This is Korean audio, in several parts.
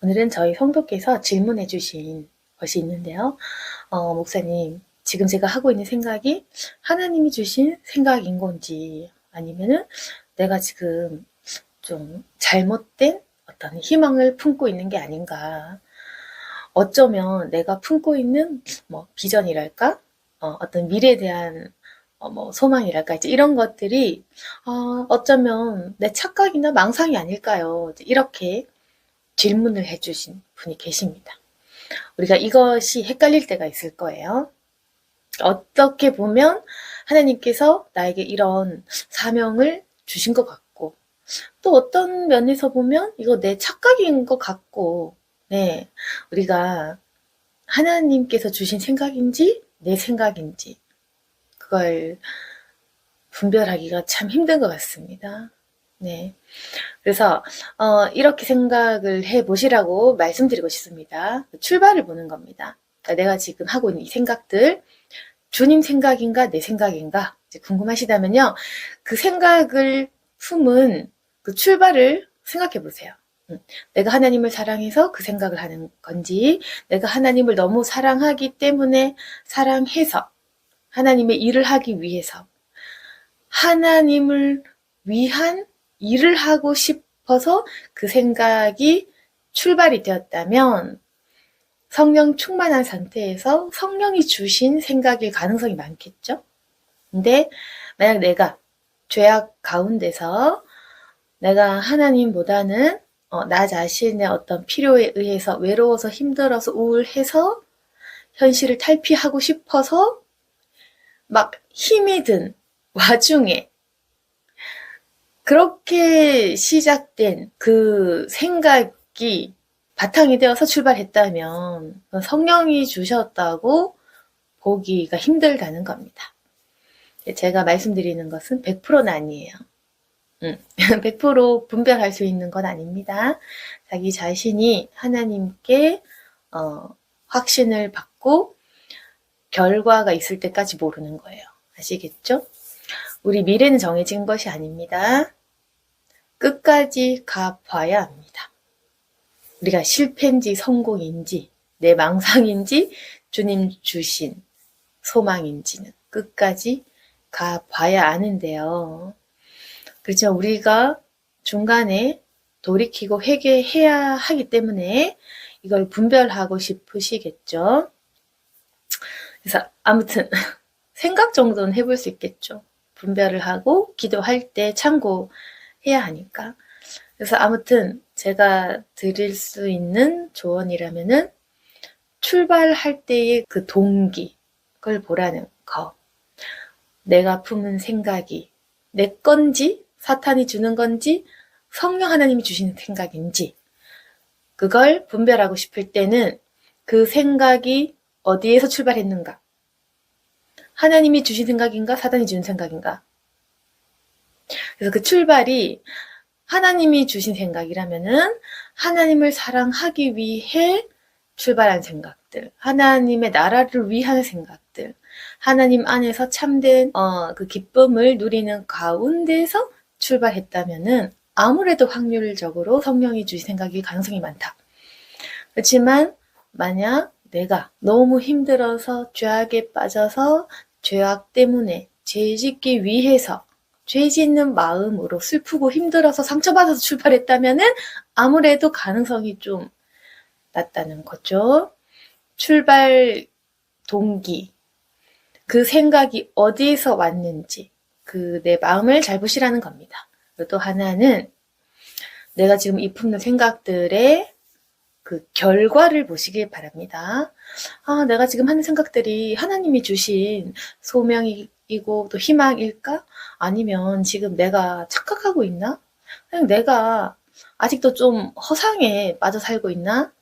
오늘은 저희 성도께서 질문해 주신 것이 있는데요. 목사님, 지금 제가 하고 있는 생각이 하나님이 주신 생각인 건지 아니면은 내가 지금 좀 잘못된 어떤 희망을 품고 있는 게 아닌가. 어쩌면 내가 품고 있는 비전이랄까? 어떤 미래에 대한 소망이랄까? 이제 이런 것들이 어쩌면 내 착각이나 망상이 아닐까요? 이제 이렇게 질문을 해주신 분이 계십니다. 우리가 이것이 헷갈릴 때가 있을 거예요. 어떻게 보면 하나님께서 나에게 이런 사명을 주신 것 같고, 또 어떤 면에서 보면 이거 내 착각인 것 같고, 네. 우리가 하나님께서 주신 생각인지 내 생각인지 그걸 분별하기가 참 힘든 것 같습니다. 네. 그래서 이렇게 생각을 해보시라고 말씀드리고 싶습니다. 출발을 보는 겁니다. 그러니까 내가 지금 하고 있는 이 생각들, 주님 생각인가 내 생각인가 궁금하시다면요. 그 생각을 품은 그 출발을 생각해 보세요. 내가 하나님을 사랑해서 그 생각을 하는 건지, 내가 하나님을 너무 사랑하기 때문에 사랑해서 하나님의 일을 하기 위해서 하나님을 위한 일을 하고 싶어서 그 생각이 출발이 되었다면 성령 충만한 상태에서 성령이 주신 생각일 가능성이 많겠죠? 근데 만약 내가 죄악 가운데서 내가 하나님보다는 나 자신의 어떤 필요에 의해서 외로워서 힘들어서 우울해서 현실을 탈피하고 싶어서 막 힘이 든 와중에 그렇게 시작된 그 생각이 바탕이 되어서 출발했다면 성령이 주셨다고 보기가 힘들다는 겁니다. 제가 말씀드리는 것은 100%는 아니에요. 100% 분별할 수 있는 건 아닙니다. 자기 자신이 하나님께 확신을 받고 결과가 있을 때까지 모르는 거예요. 아시겠죠? 우리 미래는 정해진 것이 아닙니다. 끝까지 가봐야 합니다. 우리가 실패인지 성공인지 내 망상인지 주님 주신 소망인지는 끝까지 가봐야 아는데요. 그렇죠. 우리가 중간에 돌이키고 회개해야 하기 때문에 이걸 분별하고 싶으시겠죠. 그래서 아무튼 생각 정도는 해볼 수 있겠죠. 분별을 하고 기도할 때 참고해야 하니까. 그래서 아무튼 제가 드릴 수 있는 조언이라면은 출발할 때의 그 동기, 그걸 보라는 거. 내가 품은 생각이 내 건지, 사탄이 주는 건지, 성령 하나님이 주시는 생각인지, 그걸 분별하고 싶을 때는 그 생각이 어디에서 출발했는가? 하나님이 주신 생각인가? 사탄이 주는 생각인가? 그래서 그 출발이 하나님이 주신 생각이라면은 하나님을 사랑하기 위해 출발한 생각들, 하나님의 나라를 위한 생각들, 하나님 안에서 참된 그 기쁨을 누리는 가운데서 출발했다면은 아무래도 확률적으로 성령이 주신 생각일 가능성이 많다. 그렇지만 만약 내가 너무 힘들어서 죄악에 빠져서 죄악 때문에 죄 짓기 위해서 죄 짓는 마음으로 슬프고 힘들어서 상처받아서 출발했다면은 아무래도 가능성이 좀 낮다는 거죠. 출발 동기, 그 생각이 어디에서 왔는지 그 내 마음을 잘 보시라는 겁니다. 그리고 또 하나는 내가 지금 이 품는 생각들의 그 결과를 보시길 바랍니다. 내가 지금 하는 생각들이 하나님이 주신 소명이고 또 희망일까? 아니면 지금 내가 착각하고 있나? 그냥 내가 아직도 좀 허상에 빠져 살고 있나?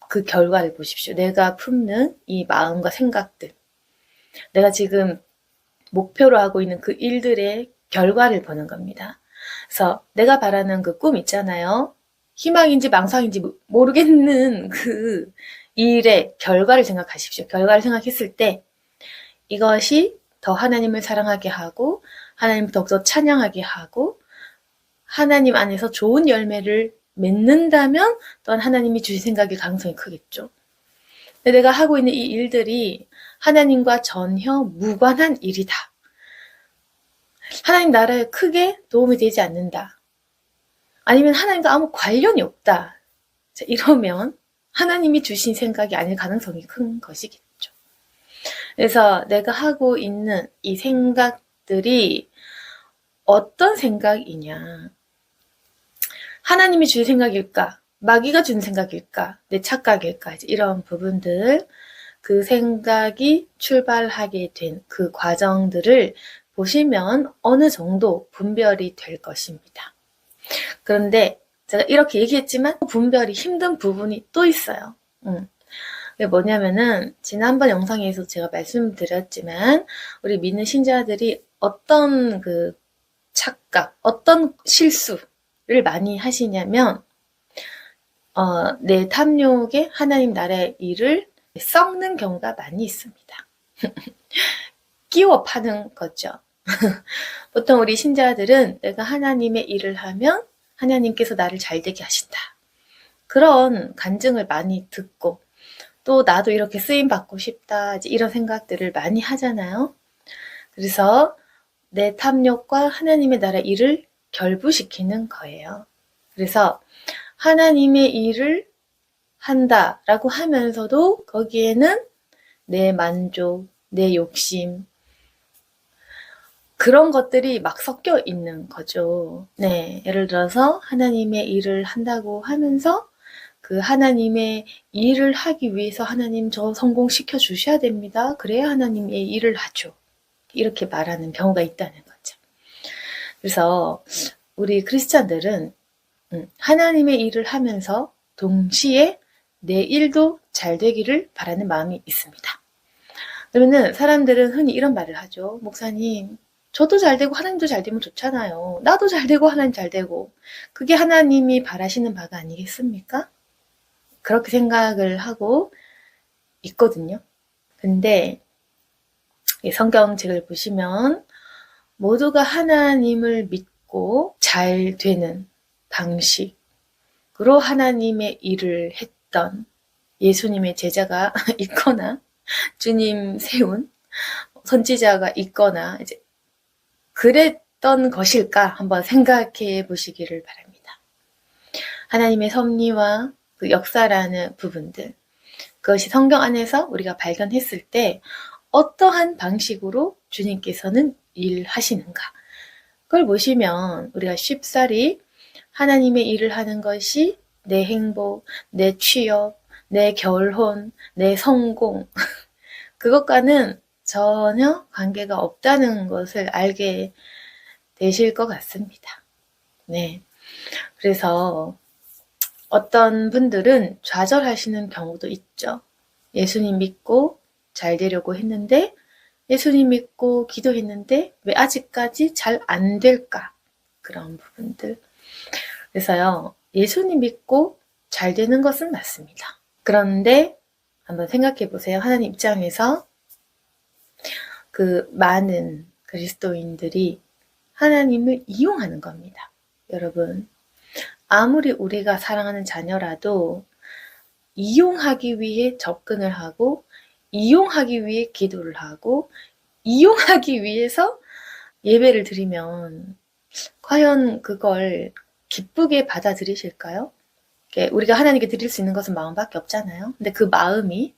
그 결과를 보십시오. 내가 품는 이 마음과 생각들. 내가 지금 목표로 하고 있는 그 일들의 결과를 보는 겁니다. 그래서 내가 바라는 그 꿈 있잖아요. 희망인지 망상인지 모르겠는 그 일의 결과를 생각하십시오. 결과를 생각했을 때 이것이 더 하나님을 사랑하게 하고 하나님을 더욱더 찬양하게 하고 하나님 안에서 좋은 열매를 맺는다면 또한 하나님이 주신 생각일 가능성이 크겠죠. 근데 내가 하고 있는 이 일들이 하나님과 전혀 무관한 일이다. 하나님 나라에 크게 도움이 되지 않는다. 아니면 하나님과 아무 관련이 없다. 자, 이러면 하나님이 주신 생각이 아닐 가능성이 큰 것이겠죠. 그래서 내가 하고 있는 이 생각들이 어떤 생각이냐. 하나님이 주신 생각일까? 마귀가 주는 생각일까? 내 착각일까? 이런 부분들, 그 생각이 출발하게 된 그 과정들을 보시면 어느 정도 분별이 될 것입니다. 그런데 제가 이렇게 얘기했지만 분별이 힘든 부분이 또 있어요. 그게 뭐냐면은 지난번 영상에서 제가 말씀드렸지만 우리 믿는 신자들이 어떤 그 착각, 어떤 실수를 많이 하시냐면 내 탐욕에 하나님 나라의 일을 썩는 경우가 많이 있습니다. 끼워 파는 거죠. 보통 우리 신자들은 내가 하나님의 일을 하면 하나님께서 나를 잘되게 하신다. 그런 간증을 많이 듣고 또 나도 이렇게 쓰임받고 싶다. 이런 생각들을 많이 하잖아요. 그래서 내 탐욕과 하나님의 나라 일을 결부시키는 거예요. 그래서 하나님의 일을 한다라고 하면서도 거기에는 내 만족, 내 욕심, 그런 것들이 막 섞여 있는 거죠. 네, 예를 들어서 하나님의 일을 한다고 하면서 그 하나님의 일을 하기 위해서 하나님 저 성공시켜 주셔야 됩니다. 그래야 하나님의 일을 하죠. 이렇게 말하는 경우가 있다는 거죠. 그래서 우리 크리스찬들은 하나님의 일을 하면서 동시에 내 일도 잘 되기를 바라는 마음이 있습니다. 그러면은 사람들은 흔히 이런 말을 하죠. 목사님, 저도 잘 되고 하나님도 잘 되면 좋잖아요. 나도 잘 되고 하나님 잘 되고. 그게 하나님이 바라시는 바가 아니겠습니까? 그렇게 생각을 하고 있거든요. 근데 성경책을 보시면 모두가 하나님을 믿고 잘 되는 방식으로 하나님의 일을 했던 예수님의 제자가 있거나 주님 세운 선지자가 있거나 이제 그랬던 것일까 한번 생각해 보시기를 바랍니다. 하나님의 섭리와 그 역사라는 부분들, 그것이 성경 안에서 우리가 발견했을 때 어떠한 방식으로 주님께서는 일하시는가, 그걸 보시면 우리가 쉽사리 하나님의 일을 하는 것이 내 행복, 내 취업, 내 결혼, 내 성공, 그것과는 전혀 관계가 없다는 것을 알게 되실 것 같습니다. 네. 그래서 어떤 분들은 좌절하시는 경우도 있죠. 예수님 믿고 잘 되려고 했는데, 예수님 믿고 기도했는데 왜 아직까지 잘 안 될까? 그런 부분들. 그래서요, 예수님 믿고 잘 되는 것은 맞습니다. 그런데 한번 생각해 보세요. 하나님 입장에서 그 많은 그리스도인들이 하나님을 이용하는 겁니다. 여러분, 아무리 우리가 사랑하는 자녀라도 이용하기 위해 접근을 하고, 이용하기 위해 기도를 하고, 이용하기 위해서 예배를 드리면 과연 그걸 기쁘게 받아들이실까요? 우리가 하나님께 드릴 수 있는 것은 마음밖에 없잖아요. 근데 그 마음이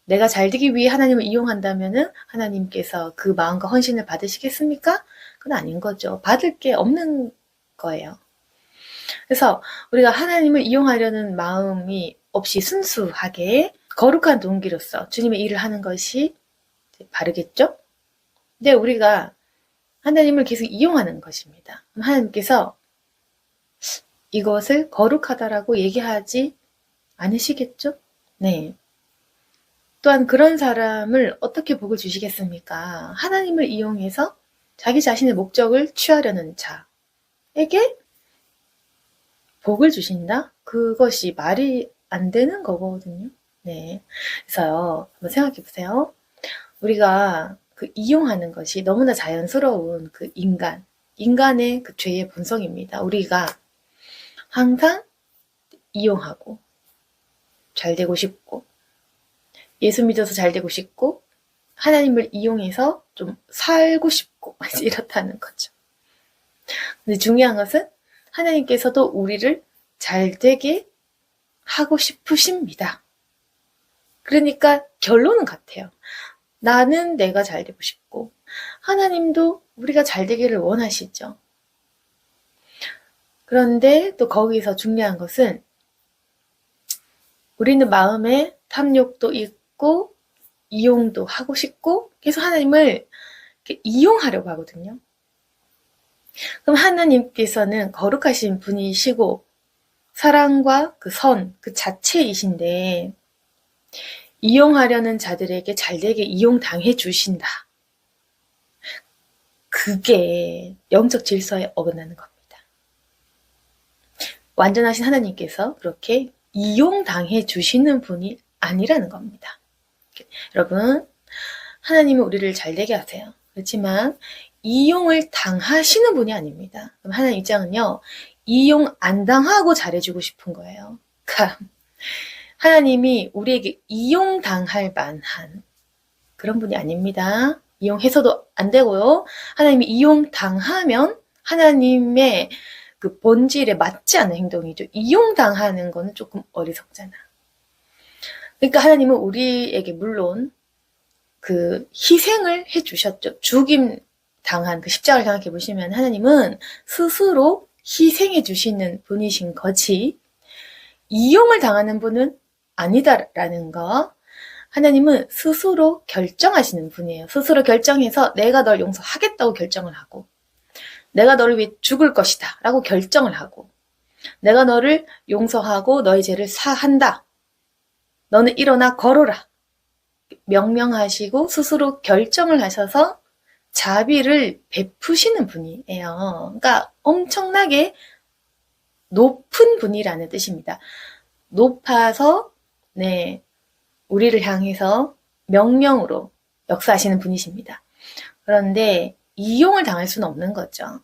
내가 잘 되기 위해 하나님을 이용한다면은 하나님께서 그 마음과 헌신을 받으시겠습니까? 그건 아닌 거죠. 받을 게 없는 거예요. 그래서 우리가 하나님을 이용하려는 마음이 없이 순수하게 거룩한 동기로서 주님의 일을 하는 것이 바르겠죠? 근데 우리가 하나님을 계속 이용하는 것입니다. 하나님께서 이것을 거룩하다라고 얘기하지 않으시겠죠? 네. 또한 그런 사람을 어떻게 복을 주시겠습니까? 하나님을 이용해서 자기 자신의 목적을 취하려는 자에게 복을 주신다? 그것이 말이 안 되는 거거든요. 네. 그래서요, 한번 생각해 보세요. 우리가 그 이용하는 것이 너무나 자연스러운 그 인간의 그 죄의 본성입니다. 우리가 항상 이용하고 잘 되고 싶고 예수 믿어서 잘 되고 싶고 하나님을 이용해서 좀 살고 싶고 이렇다는 거죠. 근데 중요한 것은 하나님께서도 우리를 잘 되게 하고 싶으십니다. 그러니까 결론은 같아요. 나는 내가 잘 되고 싶고 하나님도 우리가 잘 되기를 원하시죠. 그런데 또 거기서 중요한 것은 우리는 마음에 탐욕도 있고 이용도 하고 싶고 계속 하나님을 이용하려고 하거든요. 그럼 하나님께서는 거룩하신 분이시고 사랑과 그 선, 그 자체이신데 이용하려는 자들에게 잘되게 이용당해 주신다. 그게 영적 질서에 어긋나는 겁니다. 완전하신 하나님께서 그렇게 이용당해 주시는 분이 아니라는 겁니다. 여러분, 하나님은 우리를 잘되게 하세요. 그렇지만 이용을 당하시는 분이 아닙니다. 그럼 하나님 입장은요, 이용 안 당하고 잘해주고 싶은 거예요. 그러니까 하나님이 우리에게 이용당할 만한 그런 분이 아닙니다. 이용해서도 안 되고요. 하나님이 이용당하면 하나님의 그 본질에 맞지 않는 행동이죠. 이용당하는 거는 조금 어리석잖아. 그러니까 하나님은 우리에게 물론 그 희생을 해주셨죠. 죽임 당한 그 십자가를 생각해 보시면 하나님은 스스로 희생해 주시는 분이신 거지 이용을 당하는 분은 아니다라는 거. 하나님은 스스로 결정하시는 분이에요. 스스로 결정해서 내가 널 용서하겠다고 결정을 하고 내가 너를 위해 죽을 것이다 라고 결정을 하고 내가 너를 용서하고 너의 죄를 사한다. 너는 일어나 걸어라. 명명하시고 스스로 결정을 하셔서 자비를 베푸시는 분이에요. 그러니까 엄청나게 높은 분이라는 뜻입니다. 높아서 우리를 향해서 명령으로 역사하시는 분이십니다. 그런데 이용을 당할 수는 없는 거죠.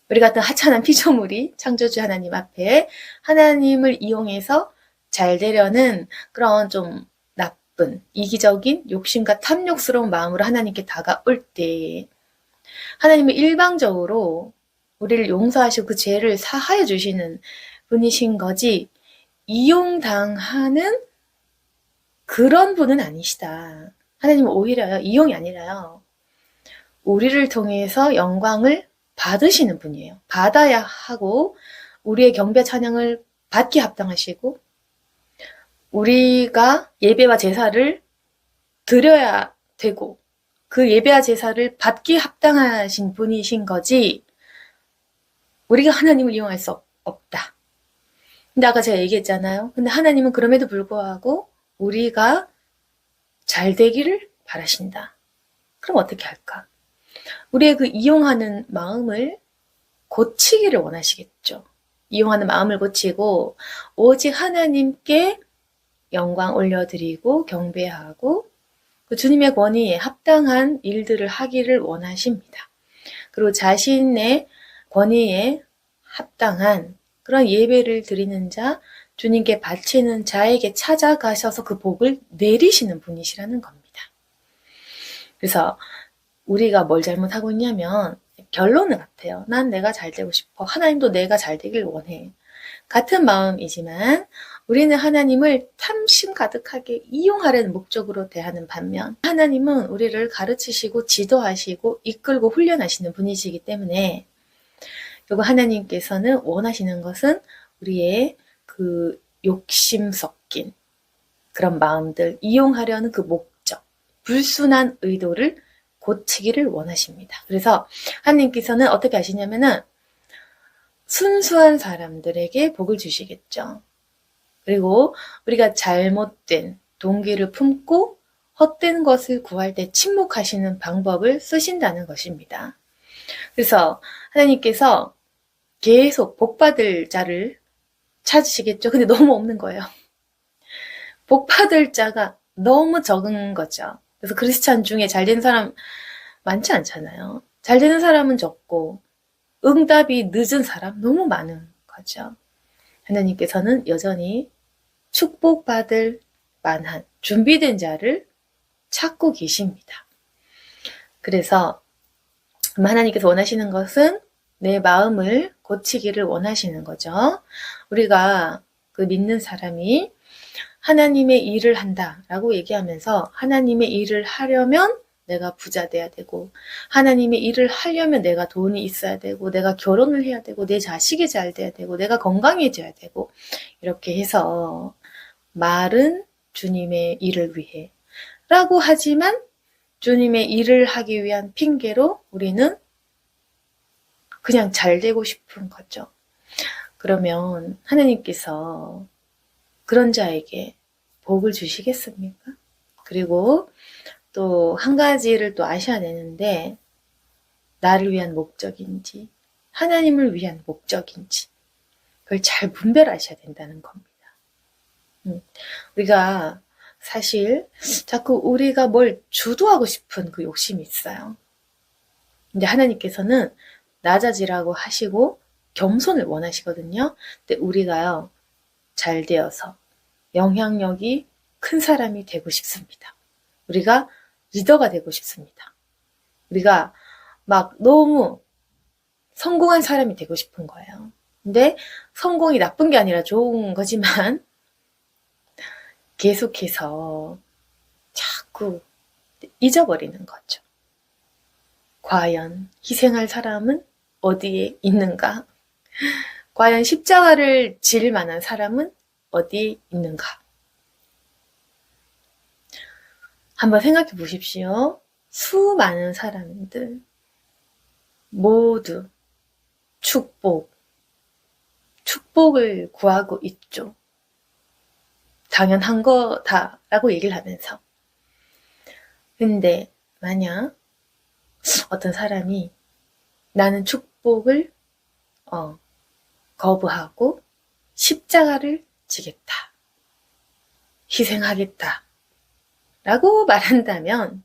우리 같은 하찮은 피조물이 창조주 하나님 앞에 하나님을 이용해서 잘 되려는 그런 좀 나쁜 이기적인 욕심과 탐욕스러운 마음으로 하나님께 다가올 때 하나님은 일방적으로 우리를 용서하시고 그 죄를 사하여 주시는 분이신 거지 이용당하는 그런 분은 아니시다. 하나님은 오히려요. 이용이 아니라요. 우리를 통해서 영광을 받으시는 분이에요. 받아야 하고 우리의 경배 찬양을 받기 합당하시고 우리가 예배와 제사를 드려야 되고 그 예배와 제사를 받기 합당하신 분이신 거지 우리가 하나님을 이용할 수 없다. 근데 아까 제가 얘기했잖아요. 근데 하나님은 그럼에도 불구하고 우리가 잘 되기를 바라신다. 그럼 어떻게 할까? 우리의 그 이용하는 마음을 고치기를 원하시겠죠. 이용하는 마음을 고치고 오직 하나님께 영광 올려드리고 경배하고 그 주님의 권위에 합당한 일들을 하기를 원하십니다. 그리고 자신의 권위에 합당한 그런 예배를 드리는 자, 주님께 바치는 자에게 찾아가셔서 그 복을 내리시는 분이시라는 겁니다. 그래서 우리가 뭘 잘못하고 있냐면 결론은 같아요. 난 내가 잘 되고 싶어. 하나님도 내가 잘 되길 원해. 같은 마음이지만 우리는 하나님을 탐심 가득하게 이용하려는 목적으로 대하는 반면 하나님은 우리를 가르치시고 지도하시고 이끌고 훈련하시는 분이시기 때문에 결국 하나님께서는 원하시는 것은 우리의 그 욕심 섞인 그런 마음들, 이용하려는 그 목적, 불순한 의도를 고치기를 원하십니다. 그래서 하나님께서는 어떻게 하시냐면은 순수한 사람들에게 복을 주시겠죠. 그리고 우리가 잘못된 동기를 품고 헛된 것을 구할 때 침묵하시는 방법을 쓰신다는 것입니다. 그래서 하나님께서 계속 복받을 자를 찾으시겠죠. 근데 너무 없는 거예요. 복받을 자가 너무 적은 거죠. 그래서 크리스찬 중에 잘 되는 사람 많지 않잖아요. 잘 되는 사람은 적고 응답이 늦은 사람 너무 많은 거죠. 하나님께서는 여전히 축복받을 만한 준비된 자를 찾고 계십니다. 그래서 하나님께서 원하시는 것은 내 마음을 고치기를 원하시는 거죠. 우리가 그 믿는 사람이 하나님의 일을 한다라고 얘기하면서 하나님의 일을 하려면 내가 부자 돼야 되고, 하나님의 일을 하려면 내가 돈이 있어야 되고, 내가 결혼을 해야 되고, 내 자식이 잘 돼야 되고, 내가 건강해져야 되고, 이렇게 해서 말은 주님의 일을 위해 라고 하지만 주님의 일을 하기 위한 핑계로 우리는 그냥 잘 되고 싶은 거죠. 그러면 하나님께서 그런 자에게 복을 주시겠습니까? 그리고 또 한 가지를 또 아셔야 되는데, 나를 위한 목적인지 하나님을 위한 목적인지 그걸 잘 분별하셔야 된다는 겁니다. 우리가 사실 자꾸 우리가 뭘 주도하고 싶은 그 욕심이 있어요. 근데 하나님께서는 낮아지라고 하시고 겸손을 원하시거든요. 근데 우리가요, 잘 되어서 영향력이 큰 사람이 되고 싶습니다. 우리가 리더가 되고 싶습니다. 우리가 막 너무 성공한 사람이 되고 싶은 거예요. 근데 성공이 나쁜 게 아니라 좋은 거지만 계속해서 자꾸 잊어버리는 거죠. 과연 희생할 사람은 어디에 있는가? 과연 십자가를 질 만한 사람은 어디에 있는가? 한번 생각해 보십시오. 수많은 사람들 모두 축복을 구하고 있죠. 당연한 거다라고 얘기를 하면서. 근데 만약 어떤 사람이 나는 축복을 거부하고 십자가를 지겠다, 희생하겠다 라고 말한다면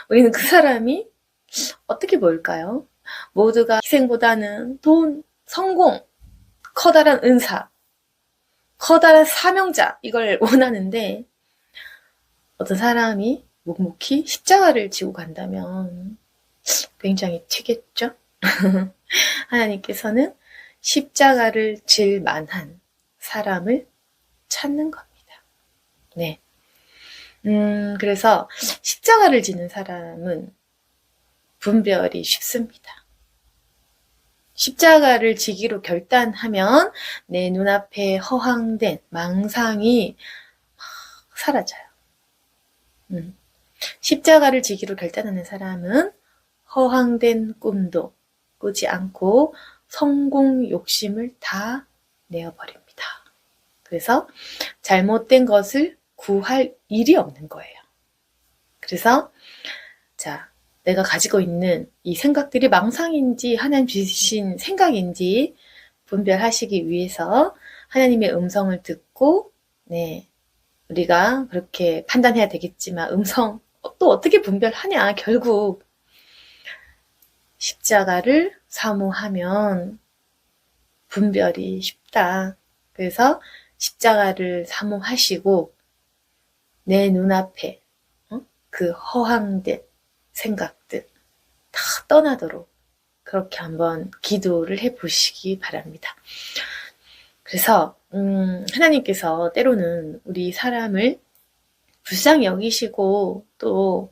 우리는 그 사람이 어떻게 보일까요? 모두가 희생보다는 돈, 성공, 커다란 은사, 커다란 사명자, 이걸 원하는데 어떤 사람이 묵묵히 십자가를 지고 간다면 굉장히 튀겠죠? 하나님께서는 십자가를 질 만한 사람을 찾는 겁니다. 네. 그래서 십자가를 지는 사람은 분별이 쉽습니다. 십자가를 지기로 결단하면 내 눈앞에 허황된 망상이 사라져요. 십자가를 지기로 결단하는 사람은 허황된 꿈도 꾸지 않고 성공 욕심을 다 내어버립니다. 그래서 잘못된 것을 구할 일이 없는 거예요. 그래서 자, 내가 가지고 있는 이 생각들이 망상인지 하나님 주신 생각인지 분별하시기 위해서 하나님의 음성을 듣고, 네, 우리가 그렇게 판단해야 되겠지만 음성 또 어떻게 분별하냐? 결국 십자가를 사모하면 분별이 쉽다. 그래서 십자가를 사모하시고 내 눈앞에 그 허황된 생각들 다 떠나도록 그렇게 한번 기도를 해보시기 바랍니다. 그래서 하나님께서 때로는 우리 사람을 불쌍히 여기시고 또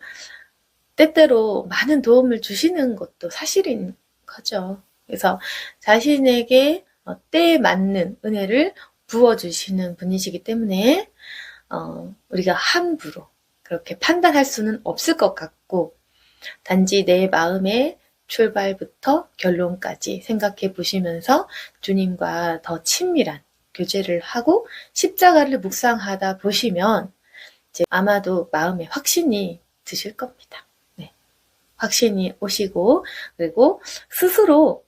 때때로 많은 도움을 주시는 것도 사실인 거죠. 그래서 자신에게 때에 맞는 은혜를 부어주시는 분이시기 때문에 우리가 함부로 그렇게 판단할 수는 없을 것 같고, 단지 내 마음의 출발부터 결론까지 생각해 보시면서 주님과 더 친밀한 교제를 하고 십자가를 묵상하다 보시면 이제 아마도 마음에 확신이 드실 겁니다. 네. 확신이 오시고, 그리고 스스로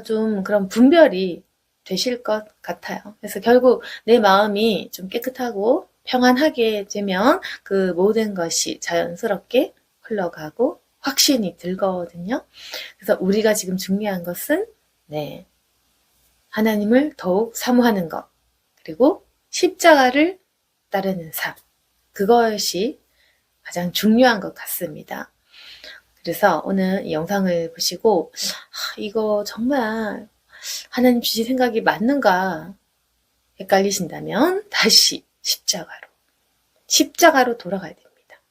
좀 그런 분별이 되실 것 같아요. 그래서 결국 내 마음이 좀 깨끗하고 평안하게 되면 그 모든 것이 자연스럽게 흘러가고 확신이 들거든요. 그래서 우리가 지금 중요한 것은, 네, 하나님을 더욱 사모하는 것, 그리고 십자가를 따르는 삶, 그것이 가장 중요한 것 같습니다. 그래서 오늘 이 영상을 보시고 이거 정말 하나님 주신 생각이 맞는가 헷갈리신다면 다시 십자가로 돌아가야 됩니다.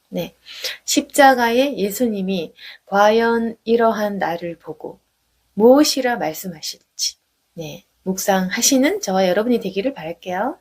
네, 십자가에 예수님이 과연 이러한 나를 보고 무엇이라 말씀하실지 묵상하시는 저와 여러분이 되기를 바랄게요.